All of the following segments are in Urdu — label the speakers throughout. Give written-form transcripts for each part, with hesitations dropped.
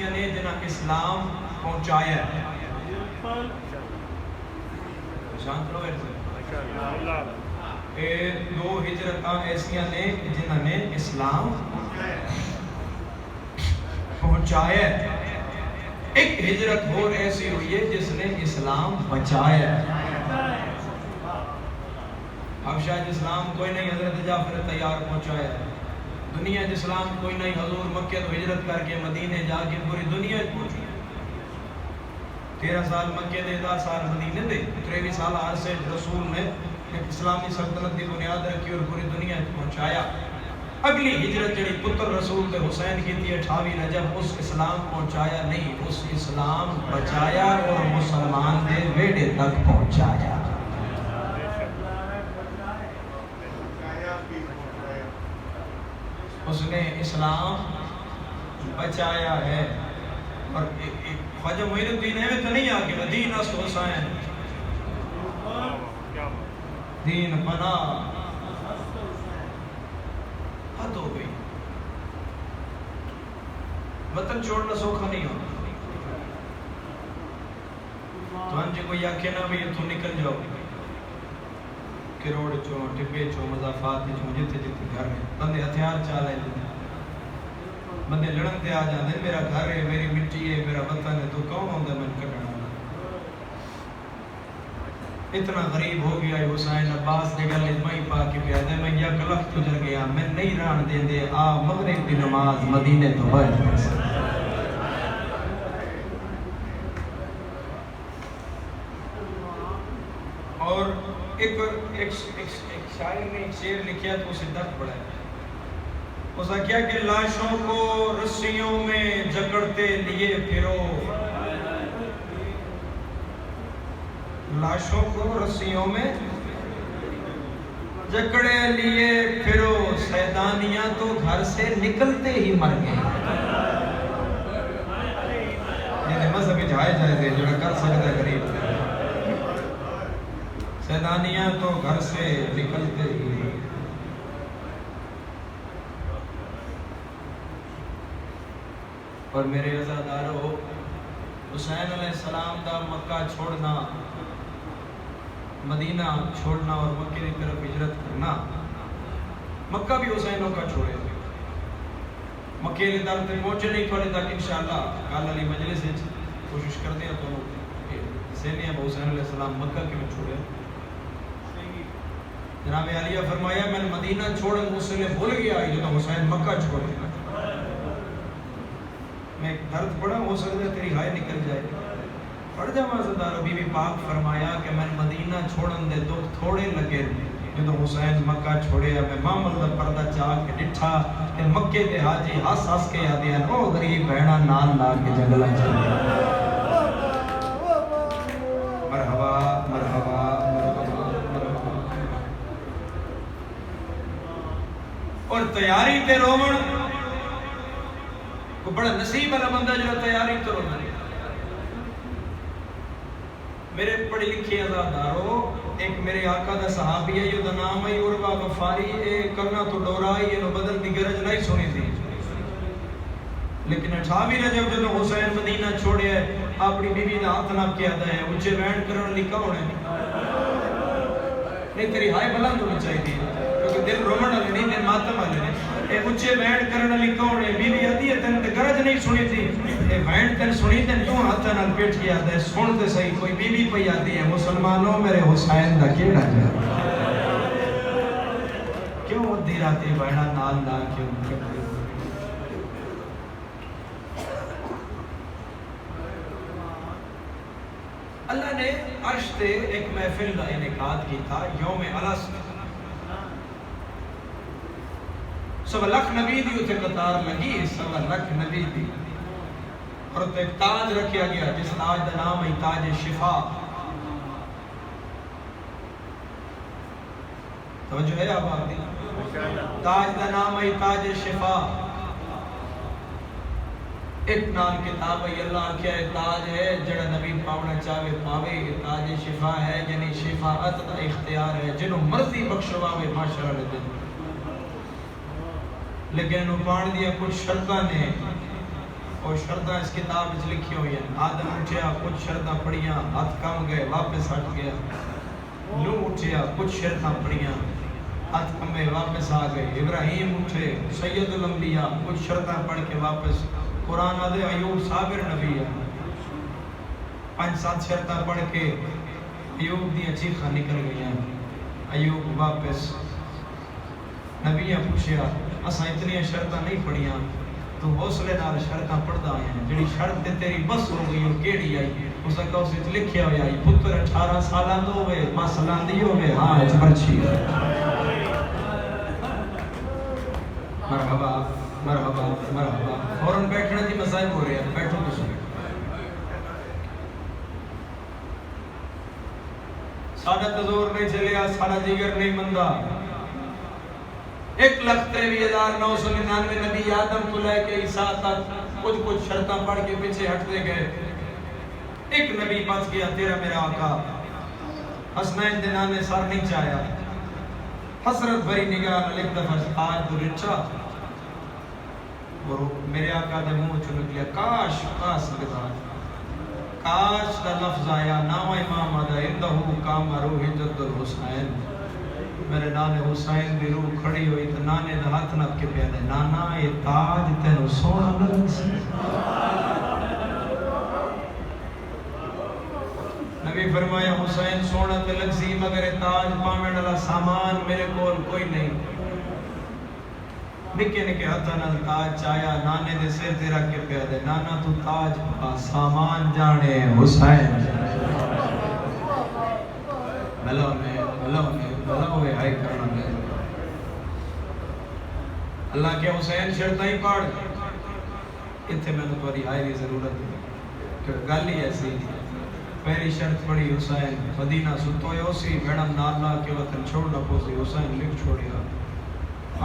Speaker 1: ایسیا نے جنہاں اسلام پہنچایا ہے. شانت رہو اے دو ہجرتاں ایسیا نے جنہاں نے اسلام پہنچایا ہے. ایک ہجرت اور ایسی ہوئی ہے جس نے اسلام بچایا ہے. اب شاید اسلام کوئی نہیں حضرت جعفر تیار پہنچایا ہے. دنیا اسلام کوئی نہیں حضور مکہ تو ہجرت کر کے مدینے جا کے پوری دنیا پہنچی. 13 سال مکہ دے 10 سال مدینے دے 23 سال عرصے رسول نے ایک اسلامی سلطنت کی بنیاد رکھی اور پوری دنیا پہنچایا. اگلی ہجرت جڑی پتر رسول دے حسین کی تھی 28 رجب اس اسلام پہنچایا نہیں, اس اسلام بچایا اور مسلمان دے ویڑے تک پہنچایا. اس نے اسلام بچایا ہے. اور خواجہ معین الدین ہے تو نہیں آگے دین است حسین دین پناہ حد ہو گئی. وطن چھوڑنا سوکھا نہیں ہو. تو انجھے کوئی آکھے نا بھی تو نکل جاؤ کروڑ چو ٹپے چو مضافات چو جتے جتے گھر میں بندے ہتھیار چالے بندے لڑن تے آ جاندے میرا گھر ہے میری مٹی ہے میرا وطن ہے تو کون ہوندا من کٹنا. اتنا غریب ہو گیا ہے حسین عباس دے گل میں پا کے پیا دے میں یک لکھ گزر گیا میں نہیں رہن دیندے آ مغرب دی نماز مدینے تو پڑھ. اور ایک شاعر نے ایک شعر لکھیا تو اسے درد پڑا ہے. اس نے کیا کہ لاشوں کو رسیوں میں جکڑتے لیے پھرو, لاشوں کو رسیوں میں جکڑے لیے پھرو, سیدانیاں تو گھر سے نکلتے ہی مر گئے. یہ مذہبی جائے جائے جو کر سکتا ہے غریب. سیدانیاں تو گھر سے نکلتے ہی. اور میرے عزادارو حسین علیہ السلام دا مکہ چھوڑنا مدینہ چھوڑنا اور مکہ کی طرف ہجرت کرنا. مکہ بھی حسینوں کا چھوڑے مکہ کے در تک پہنچے نہیں تھوڑے تک انشاءاللہ کال علی مجلس سے کوشش کر دیا تو حسینی اب حسین علیہ السلام مکہ کے میں چھوڑے. جناب علیہ فرمایا میں مدینہ چھوڑے مسئلے بھول گیا جو تو حسین مکہ چھوڑے. میں ایک درد پڑا ہو سکتا ہے تیری ہائے نکل جائے. پڑھ جا مازدار بی بی پاک فرمایا کہ میں مدینہ چھوڑن دے دو تھوڑے لگے جو تو حسین مکہ چھوڑے. میں معامل دا پردہ چاہ کے ڈٹھا کہ مکہ دے حاجی ہس ہس کے یادی ہیں او غریب بہنا نال لا کے جنگلہ چلے. مرحبا مرحبا مرحبا مرحبا. اور تیاری تے رومن کو بڑا نصیب والا بندہ جو تیاری تے رومن. میرے پڑھی لکھی عزادارو ایک میرے آقا دا صحابی ہے جو دا نام ہے عروہ غفاری. کرنا تو ڈورائی یہ بدل دی گرج نہیں سنی تھی لیکن 28 رجب جو حسین مدینہ چھوڑے ہے اپنی بی بی دا ہاتھ نہ کیا ہے اونچے بینڈ کرن لکھا ہونے نہیں تیری ہائے بلند ہونی چاہیے کیونکہ دل رومن والے نہیں دل ماتم والے نہیں. اے اونچے بینڈ کرن لکھا ہونے بی بی آتی ہے تن گرج نہیں سنی تھی اے بینڈ تن سنی تن کیوں ہاتھ نال پیٹ کیا ہے سن تے صحیح کوئی بی بی پہ آتی ہے مسلمانوں میرے حسین دا کیڑا ہے کیوں دی راتی بہنا نال لا کیوں کرتے. اللہ نے عرش تے ایک محفل کا انعقاد کی تھا یوم الست. سوا لکھ نبی دی اتنے قطار لگی سوا لکھ نبی دی اور اتنے ایک تاج رکھیا گیا جس تاج دا نام ہے تاج شفا. توجہ ہے آپ آتی تاج دا نام ہے تاج شفا. ایک نام کتاب ہے اللہ کیا تاج ہے جڑا نبی پاونا چاہے پاوے. تاج شفا ہے یعنی شفاعت دا اختیار ہے جنہوں مرضی بخشواوے معاشرہ لے دن. لیکن انہوں پان دیا کچھ شرطہ نے اور شرطاں اس کتاب میں لکھی ہوئی ہیں. آدم اٹھیا کچھ شرطاں پڑھیاں ہاتھ کم گئے واپس ہٹ گیا. نو اٹھیا کچھ شرطاں پڑھیاں ہاتھ کمے واپس آ گئے. ابراہیم اٹھے سید الانبیاء کچھ شرطاں پڑھ کے واپس. قرآن آدھے ایوب صابر نبی ہے 5-7 شرطاں پڑھ کے ایوب دی چیخاں نکل گئی ہیں. ایوب واپس نبیاں پوچھیا اساں اتنی شرطاں نہیں پڑھیاں تو حوصلے نال شرطاں پڑھدا آیا ہیں. جڑی شرط تیری بس ہو گئی وہ کیڑی آئی؟ اس کا اس وچ لکھیا ہویا ہے پتر 18 سالاں دا ہوے مسئلہ دی ہوے ہاں اس پرچی. مرحبا مرحبا مرحبا. فوراً بیٹھنے دی مذاہب ہو رہے ہیں. بیٹھو تسی. ساڈا تزور نہیں چلیا ساڈا جگر نہیں مندا. 1,93,999 نبی آدم کو لے کے عیسیٰ تک کچھ شرطاں پڑھ کے پیچھے ہٹتے گئے. ایک نبی بچ گیا تیرا میرا آقا. حسنین دے نانے سر نہیں چاہیا. حسرت بھری نگاہ نال ایک دفعہ آج تو رچا اور میرے آقا دے منہ چ نکلیا کاش سکتا. کاش دا لفظ آیا نام امام آدھا اندہو کام روح جد الحسین. میرے نانے حسین دی روح کھڑی ہوئی تو نانے دا ہاتھ نپ کے پیا دے نانا یہ تاج تینو سونا لگ سی. نبی فرمایا حسین سونا تے لگ سی مگر تاج پاویں والا سامان میرے کول کوئی نہیں. نکے نکے ہاتھاں نال تاج چایا نانے دے سر تے رکھ کے پیا دے نانا تو تاج پا سامان جانے حسین. بھلا ہائے کرنا ہے. اللہ کے حسین شرطیں ہی پڑھ. اتھے میں نے تمہاری ہائے کی ضرورت ہے کہ گل ہی ایسی تھی. پہلی شرط پڑھی حسین مدینہ ستوئے اسی میڈم نالا کے وطن چھوڑنا پوسی. حسین لکھ چھوڑیا.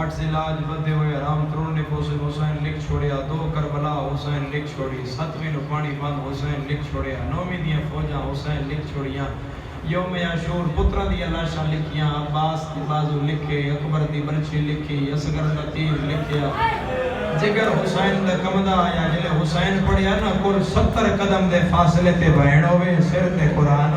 Speaker 1: 8 زلاج بدے ہوئے حرام تروڑنے پوسی. حسین لکھ چھوڑیا. 2 کربلا حسین لکھ چھوڑی. 7ویں نو پانی بند حسین لکھ چھوڑیا. 9ویں دیاں فوجاں حسین لکھ چھوڑیاں. یوم عاشور پترا دی لاشاں لکھیاں. عباس دی بازو لکھے. اکبر دی برچی لکھی. اصغر دا تیر لکھیا. جگر حسین دا کمدہ آیا جلے حسین پڑھیا نا کل 70 قدم دے فاصلے تے بہن ہوئے سر تے قرآن.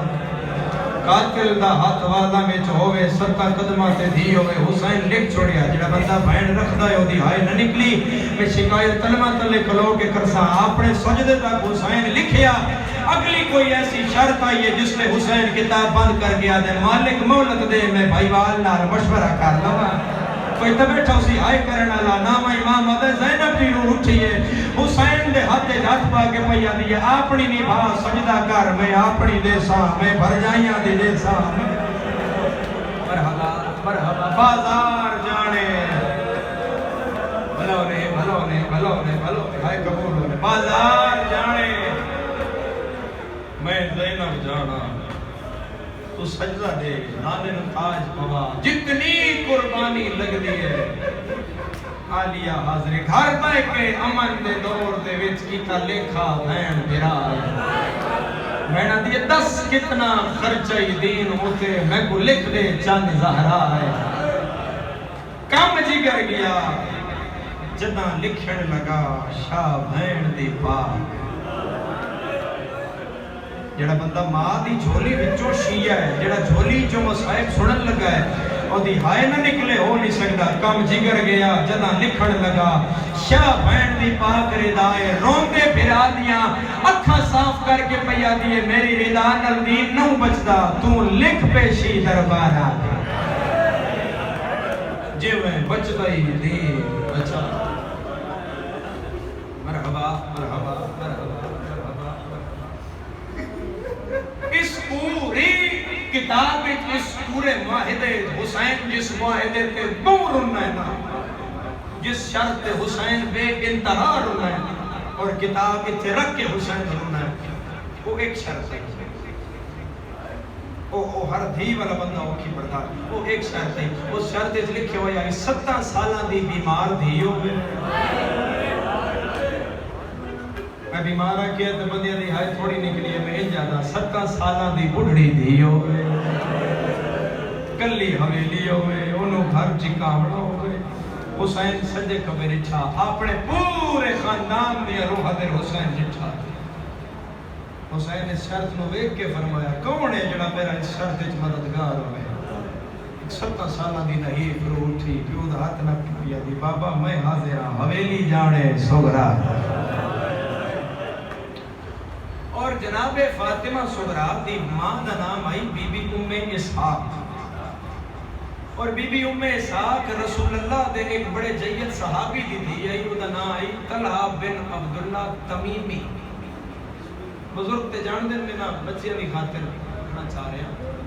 Speaker 1: قاتل دا ہاتھ والا میں ہوئے 70 قدمہ تے دھی ہوئے. حسین لکھ چھوڑیا. جڑا بندہ بہن رکھدا ہے وہ دی ہائے نہ نکلی. میں شکایت کلمہ تلے کھلو کے کرسا اپنے سجدے تک حسین لکھیا. اگلی کوئی ایسی شرط آئی ہے جس نے حسین کتاب بند کر گیا دے مالک مولت دے میں بھائی وال نال مشورہ کر لوا. کوئی تو بیٹھا اسی ہائے کرنا لا نام امام آدھے زینب دی روح اٹھئیے. حسین دے ہاتھ ہاتھ پا کے پیا دیئے اپنی نبھا سجدہ کر میں اپنی دے ساں میں بھر جائیاں دی دے ساں. مرحبا مرحبا بازار جانے بھلو نے ہائے قبول ہونے. بازار جانے میں زینب جانا تو سجدہ دے نانے نو تاج پوا. جتنی قربانی لگ دی ہے آلیا حاضر گھر پہ کے امن دے دور دے وچ کیتا لکھا بہن بھرا. میں نہ دیئے 10 کتنا خرچائی دین ہوتے میں کو لکھ دے چند زہرا ہے. کم جگر گیا جدہ لکھن لگا شاہ بہن دی پاک. جڑا بندہ ماں دی جھولی وچوں شیعہ ہے جڑا جھولی جو مصائب سنن لگا ہے اور دی ہائے نہ نکلے ہو نہیں سکتا. کم جگر گیا جدہ لکھن لگا شاہ بہن دی پاک ردائے. روندے پھرا دیاں اکھاں صاف کر کے پیا دیئے میری ردا نال دین نو بچدا تو لکھ پیشی دربارہ جے میں بچدا ہی دین بچا. مرحبا مرحبا مرحبا. اس پوری کتاب اس پورے معاہدے حسین جس معاہدے تے دور ہونا ہے نا جس شرط حسین بے انتہا ہونا ہے اور کتاب اتھے رکھ کے حسین ہونا ہے وہ ایک شرط ہے. وہ ہر دھی والا بندہ اوکھی پڑھتا وہ ایک شرط ہے. اس شرط اس لکھے ہوئے یعنی 17 سالہ دی بیمار دھی ہوئے. میں بیمارہ کیا تو بندیاں دی ہائے تھوڑی نکلی ہے میں ان جانا 17 سالہ دی بڑھڑی دی ہوئے کلی حویلی ہوئے انہوں گھر چکاوڑا ہوئے. حسین سجے کبھی رچھا اپنے پور پورے خاندان دیا روح در حسین جٹھا حسین اس شرط نو ویکھ کے فرمایا کون ہے جڑا میرا اس شرط وچ مددگار ہوئے 70 سالہ دی نہیں فرو اٹھی پیو دا ہاتھ نہ پیا دی بابا میں حاضر ہاں حویلی جانے سغرا اور جناب فاطمہ سغرا دی ماں دا نام آئی بی بی ام اسحاق اور بی بی ام اسحاق رسول اللہ دے ایک بڑے جید صحابی دی تھی آئی وہ دا نام آئی طلحہ بن عبداللہ تمیمی بزرگ تے جان دن میں نا بچے بھی خاطر رکھنا چاہ رہے ہیں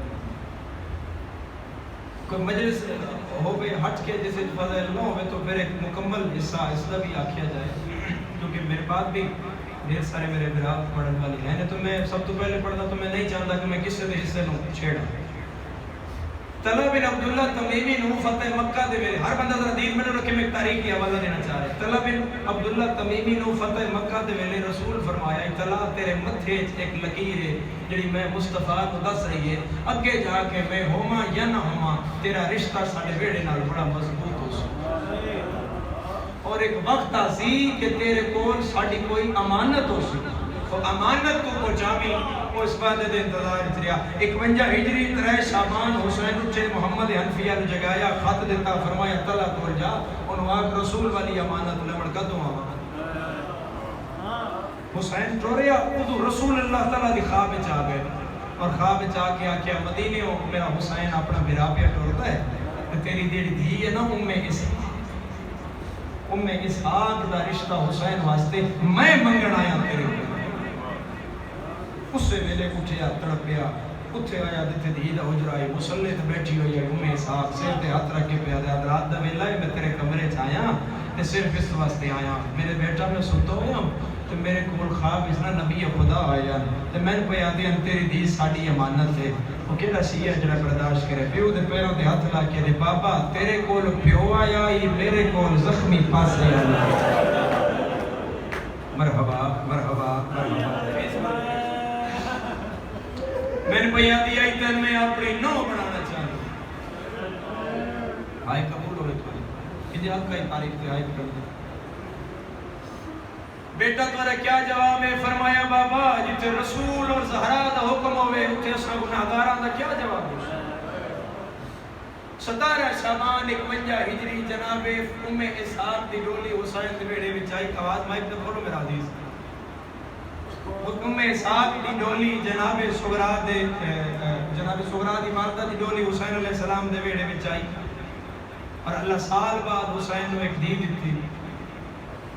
Speaker 1: کوئی مجلس ہوئے ہٹ کے جیسے فضل نہ ہوئے تو پھر ایک مکمل حصہ اس طرح بھی آکھیا جائے کیونکہ میرے بعد بھی ڈھیر سارے میرے برات پڑھن والی ہیں تو میں سب تو پہلے پڑھتا تو میں نہیں چاہتا کہ میں کس سے حصے نو چھیڑا طلحہ بن عبداللہ تمیمی نو فتح مکہ دے ویلے ہر بندہ ذرا دین میں رکھے میں ایک تاریخ کی حوالہ دینا چاہ رہے طلحہ بن عبداللہ تمیمی نو فتح مکہ دے ویلے رسول فرمایا طلحہ تیرے متھے ایک لکیر ہے جڑی میں مصطفیٰ کو دس رہی ہے اگے جا کے میں ہوما یا نہ ہوما تیرا رشتہ ساڈے بیڑے نال بڑا مضبوط ہو سی اور ایک وقت آسی کہ تیرے کول ساڈی کوئی امانت ہو سی تو امانت کو پہنچاوی وہ اس بات دے انتظار اتریا 51 ہجری 3 شعبان حسین اٹھے محمد حنفیہ نے جگایا خط دیتا فرمایا طلحہ کول جا انہوں آگ رسول والی امانت لمڑ کدوں آوا حسین ٹوریا ادو رسول اللہ تعالیٰ دی خواب چاہ گئے اور خواب چاہ کے آکیا مدینے ہو میرا حسین اپنا میرا پیا ٹورتا ہے تیری دیڑی دی ہے نا ام اسحاق دا رشتہ حسین واسطے میں منگن آیا تیرے اوپر اس سے ویلے اٹھیا تڑپیا اتھے آیا دیتے دی دا حجرہ آئی مسلح تے بیٹھی ہوئی ہے ام اسحاق سیر تے ہاتھ رکھ کے پیا دے رات دا ویلا ہے میں تیرے کمرے چاہیا تے صرف اس واسطے آیا میرے بیٹا میں ستا ہویا تے میرے کول خواب اس نا نبی خدا آیا تے میں نے پیا دے تیری دی ساڈی امانت ہے وہ کیڑا سی ہے جڑا برداشت کرے پیو دے پیروں تے ہاتھ لا کے دے بابا تیرے کول پیو آیا ہی میرے کول زخمی پاسے آیا مرحبا مرحبا مرحبا میں نے پیا دیا تین میں اپنی نو بنانا چاہتا آئے قبول ہوئے تو کہ آپ کا ہی تاریخ تے آئے قبول بیٹا تمہارا کیا جواب ہے فرمایا بابا جتے رسول اور زہرا دا حکم ہوئے اتھے اسنا گناہگاران دا کیا جواب ہے 17 شعبان 51 ہجری جناب ام اسحاق دی ڈولی حسین دے بیڑے وچ آئی آواز مائک تے کھولو میرا حدیث ام اسحاق دی ڈولی جناب سغرا دی والدہ دی ڈولی حسین علیہ السلام دے بیڑے وچ آئی اور اللہ سال بعد حسین نو ایک دی دتی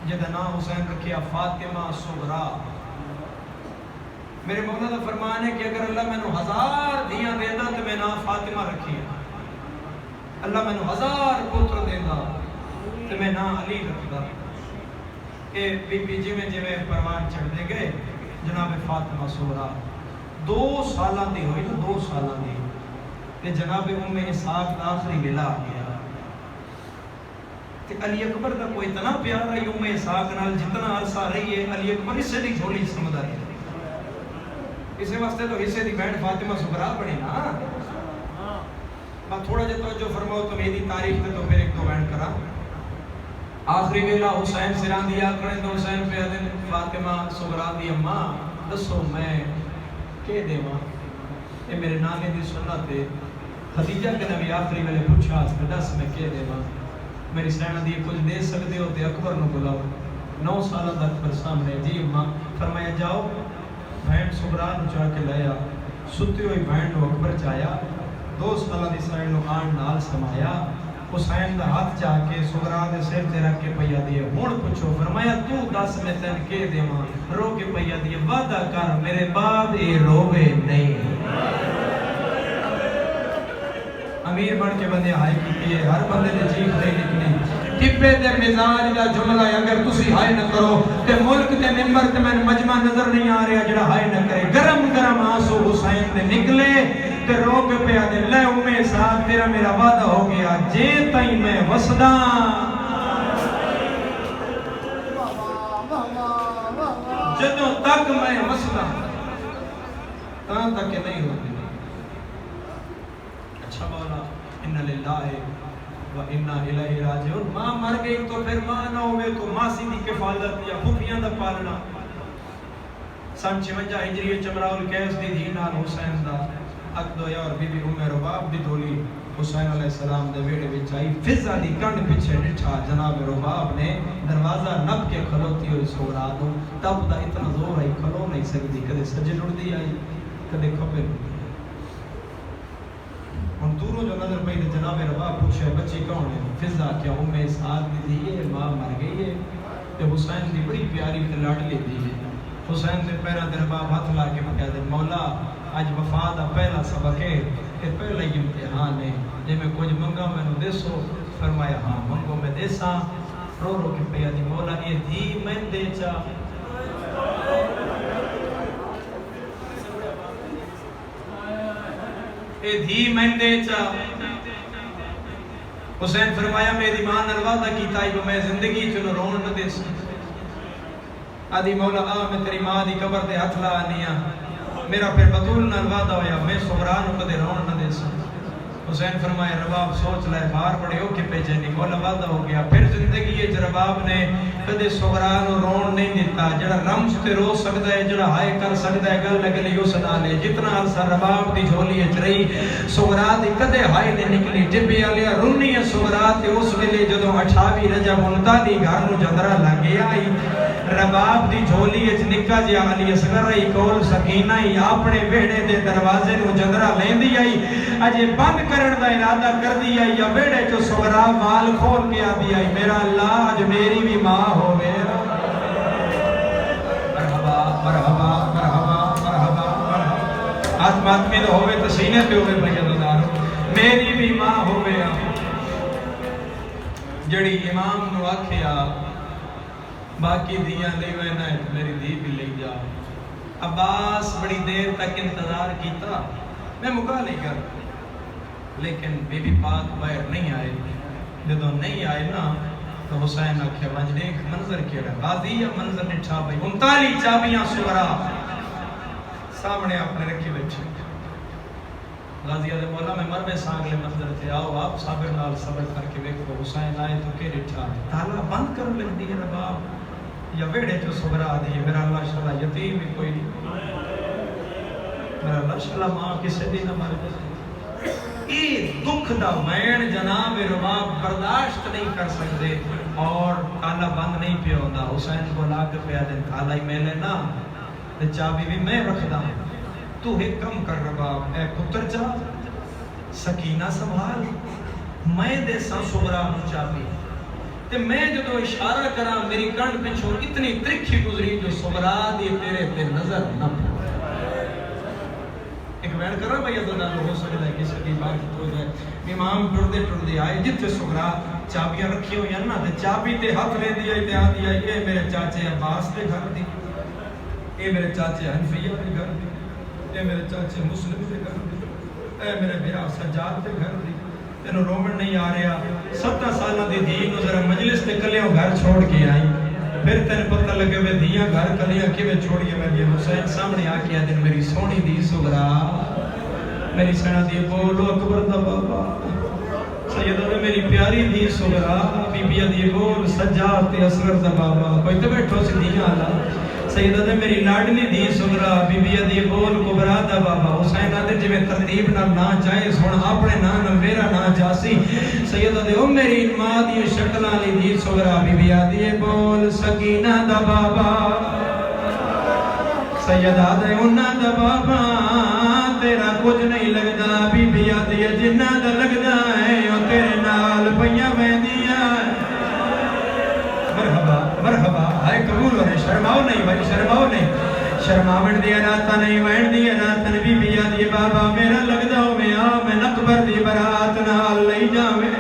Speaker 1: جدا نام حسین رکھیا فاطمہ سغرا میرے مولا دا فرمان ہے کہ اگر اللہ میں نو 1000 دیاں دیندا تو میں نام فاطمہ رکھی اللہ میں نو 1000 پتر دیندا تو میں نام علی رکھدا کہ بی بی جی میں پروان چڑھ دے گئے جناب فاطمہ سغرا 2 سالہ دی ہوئی 2 سالہ دی تے جناب ام اسحاق دا آخری ویلا آ گیا تے علی اکبر دا کوئی اتنا پیار ہے ام اسحاق نال جتنا عرصہ رہی ہے علی اکبر اس سے دی جھولی سمجھا ہے اسے واسطے تو حصے دی بہن فاطمہ سغرا بنی نا میں تھوڑا جا توجہ فرماؤ تو میری تاریخ تے تو پھر ایک دو بہن کرا آخری ویلا حسین سران دیا کریں تو حسین پہ دن فاطمہ سغرا دی اماں دسو میں کہ دے ماں یہ میرے نانے دی سنت ہے خدیجہ کے نبی آخری ویلے پوچھا دس میں کہ دے ماں میری سینہ دی کچھ دے سکتے ہو تے اکبر نو بلاؤ 9 سالہ دا اکبر سامنے جی اماں فرمایا جاؤ بہن سغرا نو چاہ کے لیا ستی ہوئی بہن نو اکبر چاہیا 2 سالہ دی سائن نو آن نال سمایا حسین دا ہاتھ جا کے سغرا دے سر تے رکھ کے پیا دیے ہن پوچھو فرمایا تو دس میں تن کے دیواں رو کے پیا دیے وعدہ کر میرے بعد اے روے نہیں امیر بن کے بندے ہائے کیتی ہے ہر بندے نے چیخ نہیں نکلی ٹپے تے مزاج دا جملہ اگر تسی ہائے نہ کرو تے ملک تے ممبر تے میں مجمع نظر نہیں آ رہا جڑا ہائے نہ کرے گرم گرم آنسو حسین تے نکلے تے رو کے پیا دے لے ام اسحاق تیرا میرا وعدہ ہو گیا جے تائیں میں وسدا جدوں تک میں وسدا تاں تک نہیں ہوتی اچھا مولا ان للہ وَإِنَّا إِلَيْهِ رَاجِعُونَ۔ ماں مر گئی تو پھر ماں نہ ہوئے تو ماسی دی کفالت یا پھوپھیاں دا پالنا۔ سن 56 ہجری چمراؤ القیس دی دھی نال حسین دا عقد ہویا اور بی بی ام رباب دی دھولی حسین علیہ السلام دے ویڑے وچ آئی۔ فضا دی کنڈ پیچھے ڈٹھا جناب رباب نے دروازہ نپ کے کھلوتی ہوئی سورا دو تب دا اتنا زور ہے کھلو نہیں سکتی، کدے سجے لڑدی آئی کدے کھپے لڑدی۔ ہن دوروں جو نظر پئی تے جناب رباب پوچھے بچی کون ہے؟ فضا کیا ام اسحاق دی دھی ہے، ماں مر گئی ہے تے حسین دی بڑی پیاری تے لاڈلی دھی ہے۔ حسین دے پیراں تے رباب ہاتھ لا کے کہہ دے مولا اج وفا دا پہلا سبق ہے کہ پہلا ہی امتحان ہے، جے میں کچھ منگا مینوں دیسو؟ فرمایا ہاں منگو میں دیساں۔ رو رو کے پیا دی مولا یہ دھی میں دے چا، اے دھی میں دے چا۔ حسین فرمایا میری ماں نال وعدہ کیتا ہے کہ میں زندگی چ رون نہ دے سوں۔ آدھی مولا آ میں تیری ماں دی قبر تے ہاتھ لا آنیا، میرا پھر بطول نال وعدہ ہویا میں صغرا نو کدے رون نہ دے سوں۔ حسین فرمایا رباب سوچ لے باہر بڑے ہو کے پیجنی، مولا وعدہ ہو گیا۔ پھر زندگی وچ رباب نے کدے صغرا نو رون نہیں دیتا۔ جڑا رمز تے رو سکدا ہے، جڑا ہائے کر سکدا ہے، گل لگلی اس نال ہے۔ جتنا عرصہ رباب دی جھولی وچ رہی صغرا دی کدے ہائے نہیں نکلی۔ ٹبے والیا رونی ہے صغرا تے اس ویلے جدوں 28 رجب 39 گھر نو جندرا لگ گیا آئی رباب دی جھولی وچ نکا جیا علی اصغر ای کول سکینہ ہی اپنے ویڑے دے دروازے نو جندرا لیندی آئی، اجے بند کرن دا ارادہ کر دی آئی یا ویڑے چو صغرا مال کھول کے آدی آئی میرا اللہ اج میری بھی ماں ہوئے۔ مرحبا مرحبا مرحبا مرحبا مرحبا آتم آتمی تو ہوئے تو سینے پہ ہوئے بھائیدارو میری بھی ماں ہوئے۔ جڑی امام نو آکھیا باقی دیاں لے وینا ہے میری دی بھی لے جا۔ عباس بڑی دیر تک انتظار کیتا، میں مکا نہیں کر، لیکن بی بی پاک باہر نہیں آئے۔ جدو نہیں آئے نا تو حسین آکھیا ونج دیکھ منظر کیڑا غازی یا منظر نٹھا بھائی 39 چابیاں صغرا سامنے اپنے رکھی بیٹھے۔ غازی دے مولا میں مرمے سانگلے منظر تھے، آؤ آپ صابر نال صبر کر کے دیکھو۔ حسین آئے تو کہ نٹھا تالا بند کر لگ دی ہے رباب یا ویڑے جو صغرا دی میرا اللہ شاء اللہ یتیم بھی کوئی نہیں، میرا اللہ شاء اللہ ماں کسے دی نہ مر جائے۔ یہ دکھ دا وین جناب رباب برداشت نہیں کر سکتے اور تالا بند نہیں پیا ہوندا۔ حسین کو لا کے پیا دن تالا ہی میں لینا تے چابی بھی میں رکھدا، تو ایک کم کر رباب اے پتر جا سکینہ سنبھال، میں دے سا صغرا نو چابی تے میں جدو اشارہ کرا میری کنڈ پچھوں اتنی ترکھی گزری جو صغرا دی تیرے تے نظر نہ پڑ۔ ایک وین کرو بھائی ادھا ہو سکتا ہے کسی کی بات ہو جائے۔ امام ٹردے ٹردے آئے جتے صغرا چابیاں رکھی ہوئی ہیں نا تے چابی تے ہاتھ لے دیا تے آ دیا اے میرے چاچے عباس دے گھر دی، اے میرے چاچے حنفیہ دے گھر دی، اے میرے چاچے مسلم دے گھر دی، اے میرے بیرا سجاد دے گھر دی۔ تینوں رومن نہیں آ رہا 17 سالہ دی دھی نو ذرا مجلس تے کلیوں گھر چھوڑ کے آئی، پھر تین پتہ لگے میں دیاں گھر کلیاں کی میں چھوڑیے میں دیا۔ حسین سامنے آکے دن میری سونی دی صغرا میری سینہ دی بولو اکبر دا بابا سیدہ نے میری پیاری دی صغرا بی بی دی بول سجاد تے اصغر دا بابا کوئی تو بیٹھو سی دیاں اللہ سیدہ نے میری لاڈلی دی صغرا بی بی دی بول کبرا دا بابا حسین آدھے جی میں ترتیب نہ چاہے سن اپنے نہ میرا نہ جاسی سیدہ دے او میری ماں دی شکل علی دی صغرا بی بی دی بول سکینہ دا بابا سیدہ دے انہ دا بابا تیرا کچھ نہیں لگدا بی بی دی جنہ دا لگدا ہے او تیرے نال پہیاں میں دیا مرحبا مرحبا آئے قبول ہونے شرماؤ نہیں بھائی شرماؤ نہیں شرماؤن دیا ناتا نہیں وین دیا ناتا نبی بیا دی بابا میرا لگدا ہو میں میں نقبر دی برات نال لئی جاوے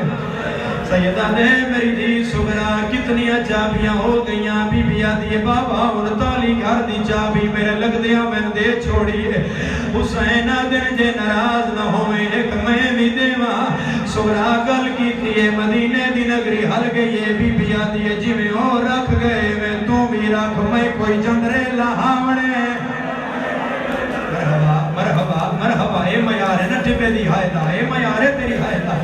Speaker 1: سیدہ دے میری دی صغرا کتنی چابیاں ہو گئیاں بی بیا دی بابا 39 گھر دی چابی میرے لگ دیا میں دے چھوڑیے حسین دن جے ناراض نہ ہوئے ایک میں بھی دیوا صغرا گل کی تھی مدینے دی نگری حل گئی بی بیا دی جی میں اور رکھ گئے میں تو بھی رکھ میں کوئی جندرے لہاوڑے مرحبا مرحبا مرحبا اے میارے نہ ٹپے دی حائدہ اے میارے تیری حائدہ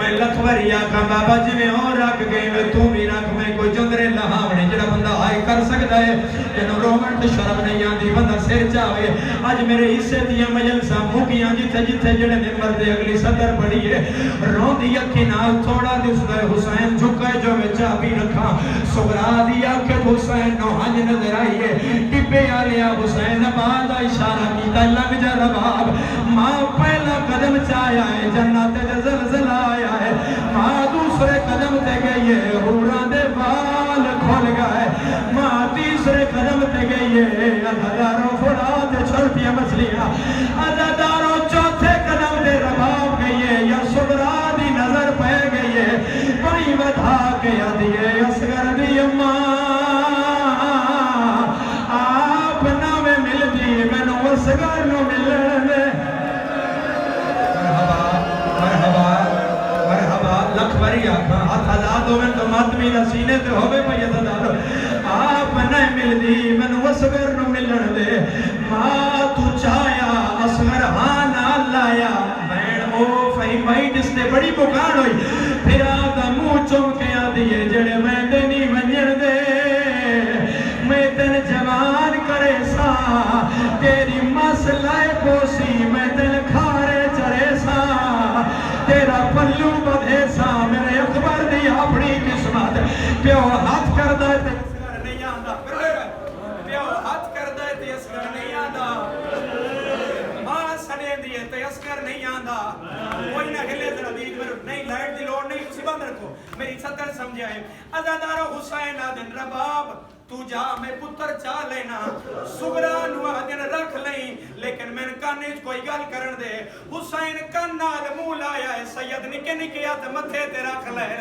Speaker 1: میں لکھوری آکھاں بابا جی میں اور رکھ گئے میں تو بھی رکھ میں کوئی جندرے لہاونے جڑا بندہ آئے کر سکتا ہے جنہوں رومن تو شرم نہیں آندی بندہ سیر چاہوے آج میرے حصے دیا مجلسہ مکیاں جتھے جتھے جڑے ممبر دے اگلی صدر پڑی ہے رون دی اکھی نال تھوڑا دس دے حسین جھکے جو میں چابی رکھا سبرا دیا کہ حسین نو ہنج نظر آئیے ٹپے آلیا حسین بعد اشارہ کیتا لگ جا رباب ماں پہلا قدم چایا ہے جنت دے زلزلہ آیا ہے ماں دوسرے قدم تے گئی ہے حوران دے بال کھول گئے ماں تیسرے قدم تے گئی ہے عزاداروں فرات چھڑتیاں مچھلیاں عزاداروں چوتھے قدم تے رباب گئی ہے یا سبرا دی نظر پہ گئی ہے پائی بدھا کے آدھیے اصغر دی اماں آپ نامے مل دی میں نو اصغر نو ملن میں لکھ بری آکھاں ہاتھ آزاد ہوئے تو ماتمی دا سینے تے ہوئے پہ یزدارو آپ نہیں مل دی میں نو اصغر نو ملن دے ماں تو چایا اصغر ہانا لایا بین او فہی بھائی جس نے بڑی پکار ہوئی پھر آدھا منہ چونکے آدھیے جڑے میں دینی منجن دے میں تن جوان کرے سا تیری مسئلہ پوسی میں تن کھارے چرے سا تیرا پلو بدھے سا میرے اکبر دی اپنی قسمت پیو ہاتھ کر دائے تے اسگر نہیں آندہ پیو ہاتھ کر دائے تے اسگر نہیں آندہ ماں سنے دیئے تے اسگر نہیں آندہ کوئی نہ ہلے ذرا دیکھ میرے نہیں لائٹ دی لوڑ نہیں اسی بند رکھو میری صدر سمجھائے عزادارو حسین آدن رباب تو جا میں پتر چاہ لینا سبرا نوہ دن رکھ لیں لیکن میں کانیج کوئی گل کرن دے حسین کنال مول آیا ہے سید نکے نکے آت متھے تے رکھ لیں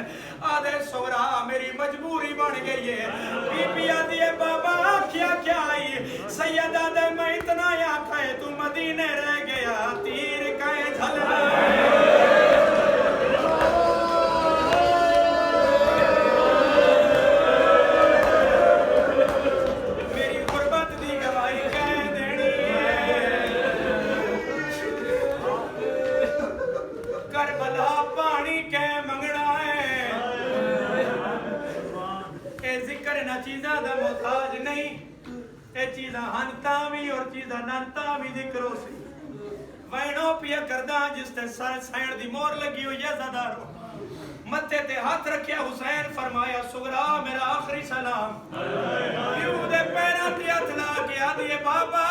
Speaker 1: آدھے سبرا میری مجبوری بڑھ گئی ہے بی بی آدھی ہے بابا کیا آئی سید آدھے میں اتنا یا کھائے تو مدینے رہ گیا تیر کہیں جھل چیزاں دا محتاج نہیں اے چیزاں ہنتاوی اور چیزاں ننتاوی ذکروں سی وینو پیا کردہ جس تے سر سین دی مور لگی ہوئی ہے زدارو متھے تے ہاتھ رکھیا حسین فرمایا سغرا میرا آخری سلام کیوں دے پیرا تے ہاتھ لا کے آدھیے بابا